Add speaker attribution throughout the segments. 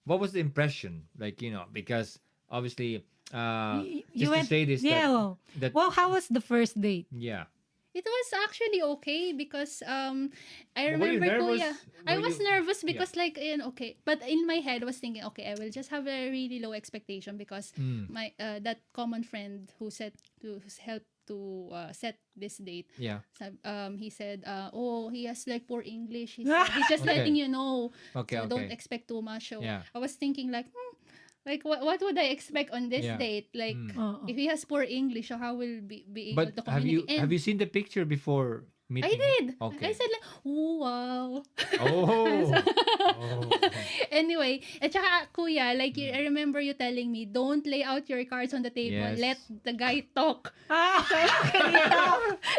Speaker 1: what was the impression? Like, because obviously,
Speaker 2: You
Speaker 1: just to
Speaker 2: went,
Speaker 1: say this,
Speaker 2: yeah.
Speaker 1: that
Speaker 2: Well, how was the first date?
Speaker 1: yeah.
Speaker 3: It was actually okay because I
Speaker 1: But were you
Speaker 3: remember Kuya.
Speaker 1: nervous?
Speaker 3: I
Speaker 1: Were
Speaker 3: was
Speaker 1: you?
Speaker 3: nervous
Speaker 1: Yeah.
Speaker 3: because like okay, but in my head I was thinking okay, I will just have a really low expectation because
Speaker 1: Mm.
Speaker 3: my that common friend who's helped to set this date.
Speaker 1: Yeah.
Speaker 3: He said oh, he has like poor English. He's just
Speaker 1: Okay.
Speaker 3: letting you know.
Speaker 1: Okay.
Speaker 3: So don't
Speaker 1: Okay.
Speaker 3: expect too much. So
Speaker 1: Yeah.
Speaker 3: I was thinking like like what would I expect on this
Speaker 1: Yeah.
Speaker 3: date? Like
Speaker 1: Mm.
Speaker 2: Oo.
Speaker 3: if he has poor English, so how will be able
Speaker 1: But
Speaker 3: to
Speaker 1: have
Speaker 3: communicate?
Speaker 1: you
Speaker 3: And
Speaker 1: seen the picture before
Speaker 3: I
Speaker 1: meeting him?
Speaker 3: did. I
Speaker 1: Okay.
Speaker 3: said like, oh, wow.
Speaker 1: Oh. Oh.
Speaker 3: Anyway, at saka, kuya, like,
Speaker 1: Mm.
Speaker 3: I remember you telling me, don't lay out your cards on the table.
Speaker 1: Yes.
Speaker 3: Let the guy talk.
Speaker 2: Ah,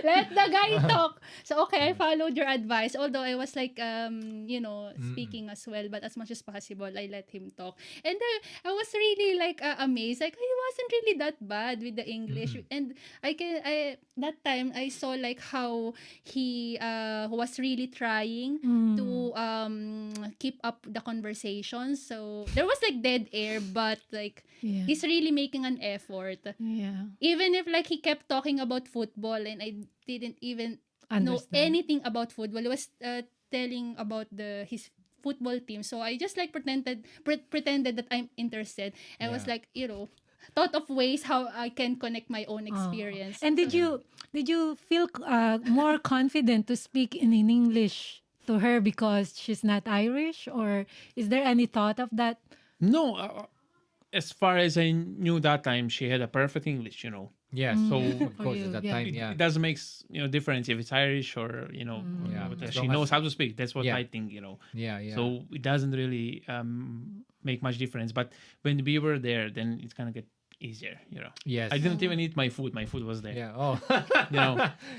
Speaker 3: Let the guy talk. So, okay, I
Speaker 1: Mm.
Speaker 3: followed your advice. Although I was like,
Speaker 1: Mm-mm.
Speaker 3: speaking as well. But as much as possible, I let him talk. And I was really like amazed. Like, he wasn't really that bad with the English.
Speaker 1: Mm-mm.
Speaker 3: And that time, I saw like how he was really trying to keep up the conversation. So there was like dead air, but like
Speaker 2: yeah.
Speaker 3: he's really making an effort.
Speaker 2: Yeah.
Speaker 3: Even if like he kept talking about football and I didn't even know
Speaker 2: Understand.
Speaker 3: anything about football. He was telling about his football team. So I just like pretended that I'm interested. I was
Speaker 1: Yeah.
Speaker 3: like, thought of ways how I can connect my own
Speaker 2: Oh.
Speaker 3: experience.
Speaker 2: And did you feel more confident to speak in English to her because she's not Irish, or is there any thought of that?
Speaker 4: No, as far as I knew that time, she had a perfect English.
Speaker 1: Yes.
Speaker 4: So
Speaker 1: Of
Speaker 2: For
Speaker 1: course,
Speaker 2: you,
Speaker 1: at that
Speaker 2: yeah.
Speaker 1: time,
Speaker 4: it,
Speaker 1: yeah.
Speaker 4: it doesn't make difference if it's Irish or
Speaker 1: Yeah.
Speaker 4: whether
Speaker 1: As
Speaker 4: she
Speaker 1: long
Speaker 4: knows
Speaker 1: as
Speaker 4: how to speak. That's what
Speaker 1: yeah.
Speaker 4: I think.
Speaker 1: Yeah. Yeah.
Speaker 4: So it doesn't really make much difference. But when we were there, then it's gonna get easier.
Speaker 1: Yes.
Speaker 4: I didn't even eat my food. My food was there.
Speaker 1: Yeah. Oh.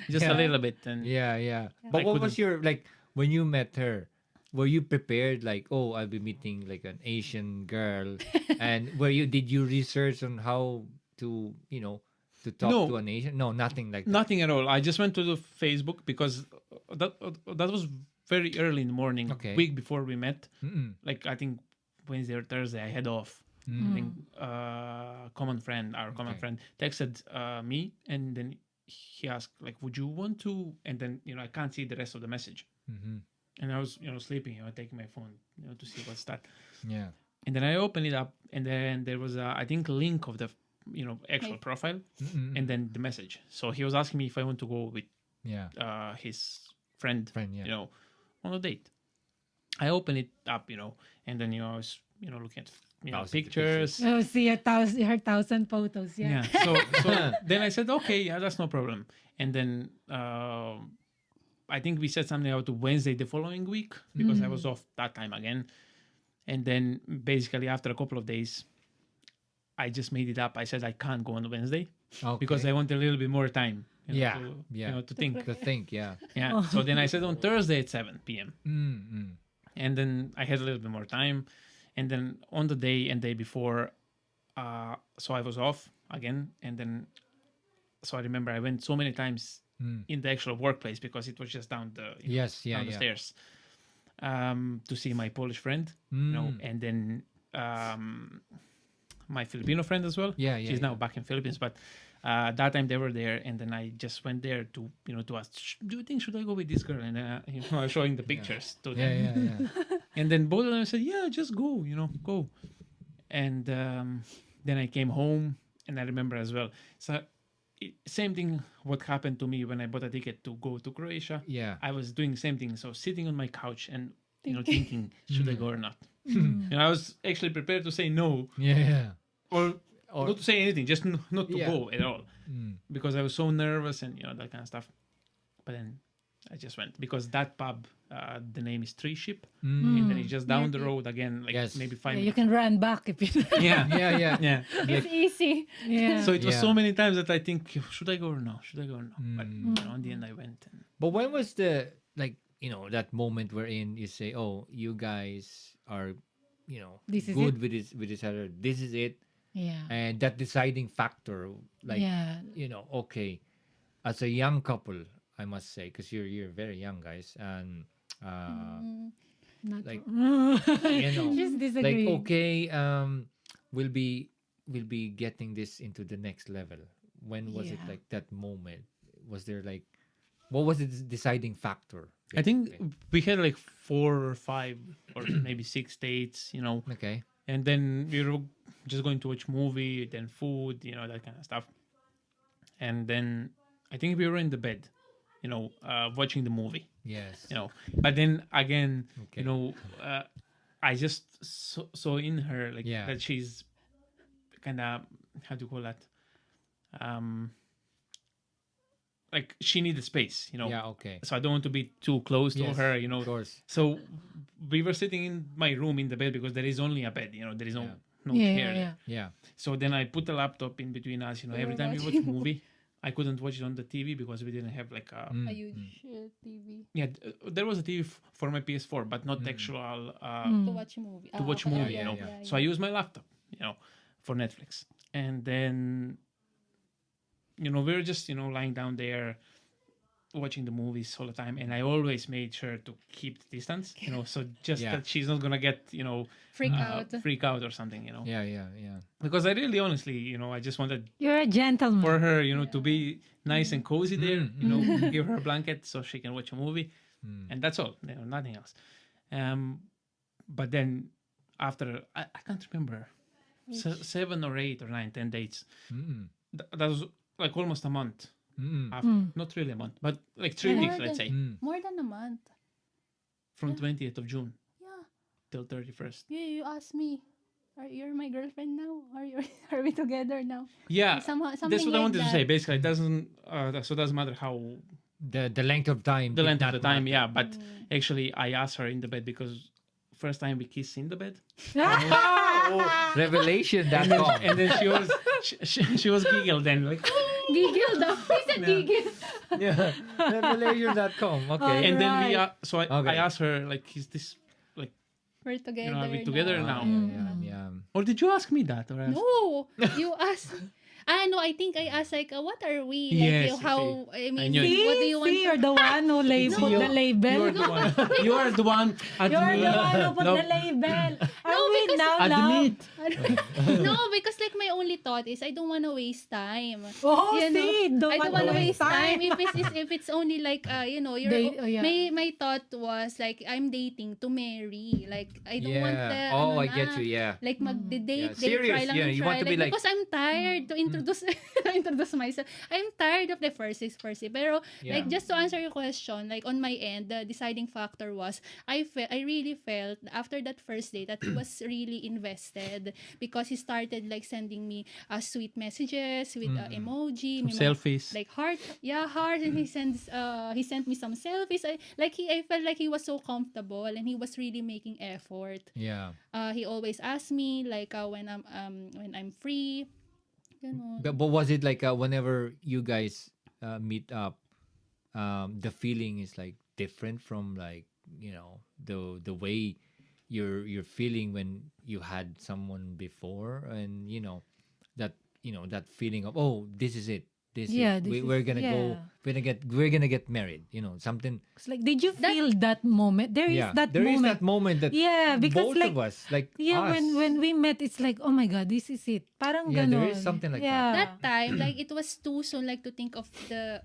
Speaker 4: Just
Speaker 1: Yeah.
Speaker 4: a little bit, and
Speaker 1: Yeah. Yeah. But
Speaker 4: I
Speaker 1: what was
Speaker 4: couldn't.
Speaker 1: your like when you met her? Were you prepared? Like, oh, I'll be meeting like an Asian girl, and did you research on how to to talk to
Speaker 4: No,
Speaker 1: an Asian? No, nothing like that.
Speaker 4: nothing at all. I just went to the Facebook because that was very early in the morning,
Speaker 1: Okay.
Speaker 4: week before we met.
Speaker 1: Mm-mm.
Speaker 4: Like I think Wednesday or Thursday, I had off. I think our common friend
Speaker 1: Okay.
Speaker 4: texted me, and then he asked like, "Would you want to?" And then I can't see the rest of the message,
Speaker 1: Mm-hmm.
Speaker 4: and I was sleeping, taking my phone, to see what's that.
Speaker 1: Yeah.
Speaker 4: And then I opened it up, and then there was I think link of the actual
Speaker 3: Like-
Speaker 4: profile,
Speaker 1: Mm-mm.
Speaker 4: and then the message. So he was asking me if I want to go with
Speaker 1: Yeah.
Speaker 4: his friend,
Speaker 1: Friend. Yeah.
Speaker 4: on a date. I opened it up, and then I was looking at
Speaker 1: Thousands of
Speaker 4: pictures.
Speaker 2: Oh, see her thousand photos.
Speaker 4: Yeah.
Speaker 2: Yeah.
Speaker 4: So then I said, okay, yeah, that's no problem. And then I think we said something about Wednesday the following week because I was off that time again. And then basically after a couple of days, I just made it up. I said I can't go on Wednesday
Speaker 1: Okay.
Speaker 4: because I want a little bit more time.
Speaker 1: Yeah,
Speaker 4: To,
Speaker 1: yeah.
Speaker 4: to think.
Speaker 1: To think. Yeah.
Speaker 4: Yeah. So then I said on Thursday at 7 p.m.
Speaker 1: Mm-mm.
Speaker 4: And then I had a little bit more time. And then on the day and day before, so I was off again. And then, so I remember I went so many times in the actual workplace because it was just down the
Speaker 1: Yes. Yeah.
Speaker 4: down the
Speaker 1: Yeah.
Speaker 4: stairs to see my Polish friend, and then my Filipino friend as well.
Speaker 1: Yeah, yeah,
Speaker 4: She's now
Speaker 1: yeah.
Speaker 4: back in Philippines, but that time they were there, and then I just went there to to ask, do you think should I go with this girl? And then I was showing the pictures to them,
Speaker 1: Yeah. Yeah. Yeah.
Speaker 4: and then both of them said, yeah, just go, go. And then I came home, and I remember as well. So same thing what happened to me when I bought a ticket to go to Croatia.
Speaker 1: Yeah.
Speaker 4: I was doing the same thing. So sitting on my couch and thinking, should I go or not? I was actually prepared to say no
Speaker 1: Yeah.
Speaker 4: or
Speaker 1: Or-
Speaker 4: not to say anything, just not to
Speaker 1: Yeah.
Speaker 4: go at all because I was so nervous and that kind of stuff. But then I just went because that pub, the name is Tree Ship, and then it's just down the road again, like
Speaker 1: Yes.
Speaker 4: maybe
Speaker 2: Yeah,
Speaker 4: 5
Speaker 2: you
Speaker 4: minutes.
Speaker 2: can run back if you.
Speaker 4: Yeah,
Speaker 1: Yeah. Yeah.
Speaker 4: yeah.
Speaker 3: It's easy.
Speaker 2: Yeah.
Speaker 4: So it was
Speaker 1: Yeah.
Speaker 4: so many times that I think, should I go or no? Should I go or no? But in the end, I went. And
Speaker 1: But when was the that moment wherein you say, "Oh, you guys are,
Speaker 2: This is
Speaker 1: good with each other. This is it,"
Speaker 2: Yeah.
Speaker 1: and that deciding factor, like,
Speaker 2: Yeah.
Speaker 1: okay, as a young couple, I must say, because you're very young guys, and
Speaker 2: Not
Speaker 1: Like,
Speaker 2: you
Speaker 1: know,
Speaker 2: just
Speaker 1: like
Speaker 2: disagree.
Speaker 1: okay, we'll be getting this into the next level. When was it
Speaker 2: Yeah.
Speaker 1: like that moment? Was there like what was the deciding factor?
Speaker 4: I think
Speaker 1: Basically?
Speaker 4: we had like 4 or 5 or maybe 6 dates,
Speaker 1: Okay.
Speaker 4: and then we were just going to watch movie, then food, that kind of stuff. And then I think we were in the bed, watching the movie,
Speaker 1: Yes.
Speaker 4: But then again,
Speaker 1: Okay.
Speaker 4: I just saw in her like
Speaker 1: Yeah.
Speaker 4: that she's kind of, how do you call that? Um, like she needed space.
Speaker 1: Yeah. Okay.
Speaker 4: So I don't want to be too close to
Speaker 1: Yes,
Speaker 4: her.
Speaker 1: of course.
Speaker 4: So we were sitting in my room in the bed because there is only a bed, there is no
Speaker 1: Yeah.
Speaker 4: no
Speaker 2: Yeah,
Speaker 4: chair.
Speaker 2: yeah, yeah.
Speaker 1: Yeah.
Speaker 4: So then I put the laptop in between us. Every
Speaker 3: were
Speaker 4: time we watch
Speaker 3: watching
Speaker 4: movie, I couldn't watch it on the TV because we didn't have like a
Speaker 3: A huge TV
Speaker 4: yeah. There was a TV for my PS4, but not actual
Speaker 3: to watch a movie.
Speaker 4: to watch
Speaker 3: Okay.
Speaker 4: movie.
Speaker 1: yeah,
Speaker 3: Yeah,
Speaker 4: So I use my laptop, for Netflix, and then we were just lying down there watching the movies all the time, and I always made sure to keep the distance, so just
Speaker 1: Yeah.
Speaker 4: that she's not gonna get
Speaker 3: Freak out.
Speaker 4: freak out or something,
Speaker 1: Yeah. Yeah. Yeah.
Speaker 4: because I really honestly, I just wanted
Speaker 2: You're a gentleman.
Speaker 4: for her, to be nice and cozy there,
Speaker 1: Mm.
Speaker 4: give her a blanket so she can watch a movie, and that's all, nothing else. But then after I can't remember, 7 or 8 or 9, 10 dates. That was like almost a month. After, not really a month, but like 3
Speaker 3: More
Speaker 4: weeks,
Speaker 3: than-
Speaker 4: let's say,
Speaker 3: More than a month.
Speaker 4: from 20th of June
Speaker 3: Yeah.
Speaker 4: till 31st.
Speaker 3: You asked me, you're my girlfriend now? Are we together now?
Speaker 4: Yeah,
Speaker 3: Somehow, something
Speaker 4: that's what I
Speaker 3: like
Speaker 4: wanted to
Speaker 3: that.
Speaker 4: say. Basically, it doesn't. So it doesn't matter how
Speaker 1: The length of time.
Speaker 4: the
Speaker 1: did
Speaker 4: length of
Speaker 1: not
Speaker 4: the time.
Speaker 1: matter.
Speaker 4: Yeah, but actually, I asked her in the bed because first time we kissed in the bed,
Speaker 1: Revelation.com.
Speaker 4: and then she was giggled then like,
Speaker 3: Giggle daw. He said giggle.
Speaker 1: Yeah. Revelation.com. Okay.
Speaker 4: and then we
Speaker 2: Right.
Speaker 4: so I
Speaker 1: Okay.
Speaker 4: asked her like, is this like,
Speaker 3: We're together.
Speaker 4: are we together now?
Speaker 1: Yeah. Yeah.
Speaker 4: Or did you ask me that? Or
Speaker 3: No, you asked. No, I think I asked like, what are we?
Speaker 4: Yes,
Speaker 3: Like, how? I mean,
Speaker 4: knew it.
Speaker 2: See,
Speaker 3: what do you want?
Speaker 2: see, you're the one who put the label.
Speaker 4: You're the one. You are the one.
Speaker 2: You're the one who put
Speaker 4: No.
Speaker 2: the label. Are we
Speaker 3: because-
Speaker 2: now love?
Speaker 4: Admit.
Speaker 3: No, because like my only thought is I don't want to waste time.
Speaker 2: Oh,
Speaker 3: You know,
Speaker 2: see,
Speaker 3: I don't want to waste time.
Speaker 2: time.
Speaker 3: If it's only like you're
Speaker 2: Yeah.
Speaker 3: my thought was like I'm dating to marry. Like I don't want the
Speaker 1: Oh, I get you. Yeah.
Speaker 3: Like mag-date,
Speaker 1: Yeah,
Speaker 3: date,
Speaker 1: serious,
Speaker 3: try lang
Speaker 1: yeah,
Speaker 3: ng
Speaker 1: you
Speaker 3: try.
Speaker 1: want to be like-
Speaker 3: because I'm tired to introduce introduce myself. I'm tired of the first Pero
Speaker 1: Yeah.
Speaker 3: like just to answer your question, like on my end, the deciding factor was I really felt after that first date that he was really invested because he started like sending me sweet messages with emoji, may mga,
Speaker 4: Selfies.
Speaker 3: like heart, and he sent me some selfies. I felt like he was so comfortable and he was really making effort.
Speaker 1: Yeah.
Speaker 3: He always asks me like when I'm free. Ganon.
Speaker 1: But was it like whenever you guys meet up, the feeling is like different from like the way you're feeling when you had someone before, and that feeling of, oh, this is it. We're gonna go. We're gonna get married. Something.
Speaker 2: It's like, did you feel that moment? There is
Speaker 1: Yeah.
Speaker 2: that
Speaker 1: There is
Speaker 2: moment.
Speaker 1: that moment that
Speaker 2: Yeah, because
Speaker 1: both
Speaker 2: like
Speaker 1: of us, like
Speaker 2: yeah,
Speaker 1: us.
Speaker 2: when we met, it's like, oh my God, this is it. Parang
Speaker 1: Yeah, there
Speaker 2: ganon.
Speaker 1: is something like
Speaker 2: yeah.
Speaker 3: That time, like it was too soon like to think of the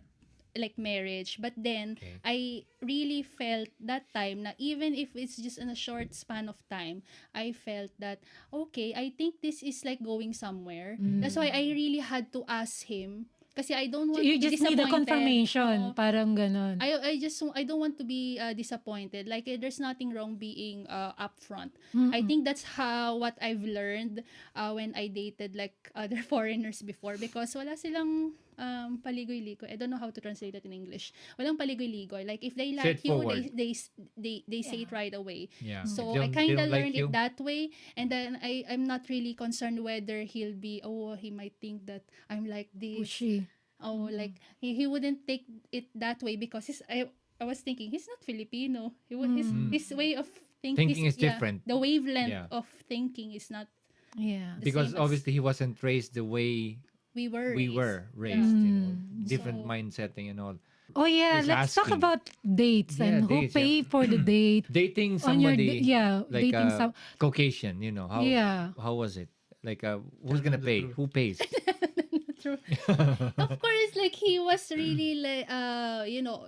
Speaker 3: like marriage. But then
Speaker 1: Okay.
Speaker 3: I really felt that time na even if it's just in a short span of time, I felt that okay, I think this is like going somewhere. That's why I really had to ask him. Kasi I don't want
Speaker 2: You
Speaker 3: to be
Speaker 2: just need a
Speaker 3: disappointed.
Speaker 2: confirmation.
Speaker 3: Oo.
Speaker 2: Parang ganon.
Speaker 3: I don't want to be disappointed. Like there's nothing wrong being upfront. I think that's what I've learned when I dated like other foreigners before, because wala silang paligoy-ligoy. I don't know how to translate that in English. Walang paligoy-ligoy. Like if they like you,
Speaker 1: Straightforward.
Speaker 3: they say it right away.
Speaker 1: Yeah.
Speaker 3: So
Speaker 1: They
Speaker 3: I
Speaker 1: don't-
Speaker 3: kind
Speaker 1: they
Speaker 3: of
Speaker 1: don't like
Speaker 3: learned
Speaker 1: you.
Speaker 3: it that way, and then I'm not really concerned whether he'll be he might think that I'm like this.
Speaker 2: Pushy.
Speaker 3: Oh, like he wouldn't take it that way because I was thinking he's not Filipino. His way of
Speaker 1: Thinking is different.
Speaker 3: The wavelength
Speaker 1: Yeah.
Speaker 3: of thinking is not
Speaker 2: Yeah.
Speaker 3: the
Speaker 1: Because
Speaker 3: same as
Speaker 1: obviously he wasn't raised the way
Speaker 3: we were
Speaker 1: we
Speaker 3: raised.
Speaker 1: were raised.
Speaker 3: Yeah.
Speaker 1: Different
Speaker 3: So-
Speaker 1: mind setting and all.
Speaker 2: Oh yeah,
Speaker 1: He's
Speaker 2: let's talk
Speaker 1: asking.
Speaker 2: about dates
Speaker 1: Yeah,
Speaker 2: and who
Speaker 1: dates,
Speaker 2: pay
Speaker 1: yeah.
Speaker 2: for the date.
Speaker 1: Dating
Speaker 2: On your
Speaker 1: somebody like
Speaker 2: dating some
Speaker 1: Caucasian,
Speaker 2: yeah.
Speaker 1: how was it? Like who's
Speaker 4: Tell
Speaker 1: gonna
Speaker 4: them the
Speaker 1: pay?
Speaker 4: truth.
Speaker 1: Who pays?
Speaker 3: True. Of course, like he was really like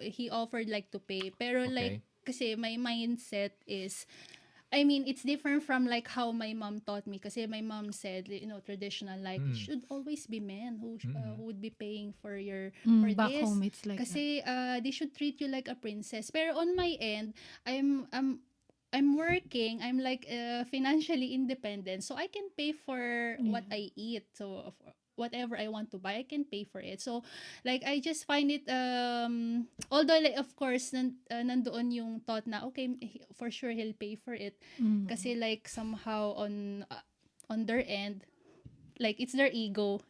Speaker 3: he offered like to pay. Pero like
Speaker 1: Okay.
Speaker 3: kasi my mindset is, I mean, it's different from like how my mom taught me. Kasi my mom said, traditional, like it
Speaker 1: Mm.
Speaker 3: should always be men who would be paying for
Speaker 2: Back
Speaker 3: this.
Speaker 2: home it's like that.
Speaker 3: Kasi they should treat you like a princess. Pero on my end, I'm working. I'm like financially independent, so I can pay for what I eat. So whatever I want to buy, I can pay for it. So like I just find it although like of course nandoon yung thought na okay, for sure he'll pay for it. Kasi like somehow on their end, like it's their ego,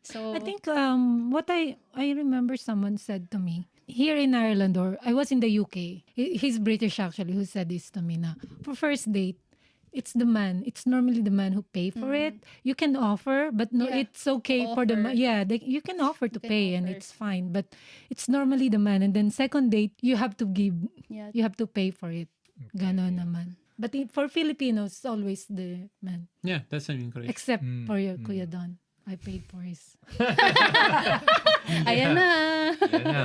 Speaker 3: So
Speaker 2: I think what I remember someone said to me here in Ireland, or I was in the UK. He's British actually, who said this to me na for first date, it's the man. It's normally the man who pay for it. You can offer, but no,
Speaker 3: Yeah,
Speaker 2: it's okay for the
Speaker 3: offer.
Speaker 2: man. Yeah, you can offer to
Speaker 3: can
Speaker 2: pay, and
Speaker 3: offer.
Speaker 2: it's fine. But it's normally the man. And then second date, you have to give.
Speaker 3: Yeah.
Speaker 2: You have to pay for it. Ganon naman. But for Filipinos, it's always the man.
Speaker 4: Yeah, that's an encouragement.
Speaker 2: Except for your Kuya Don. I paid for his.
Speaker 3: Ayan na.
Speaker 1: Yan na.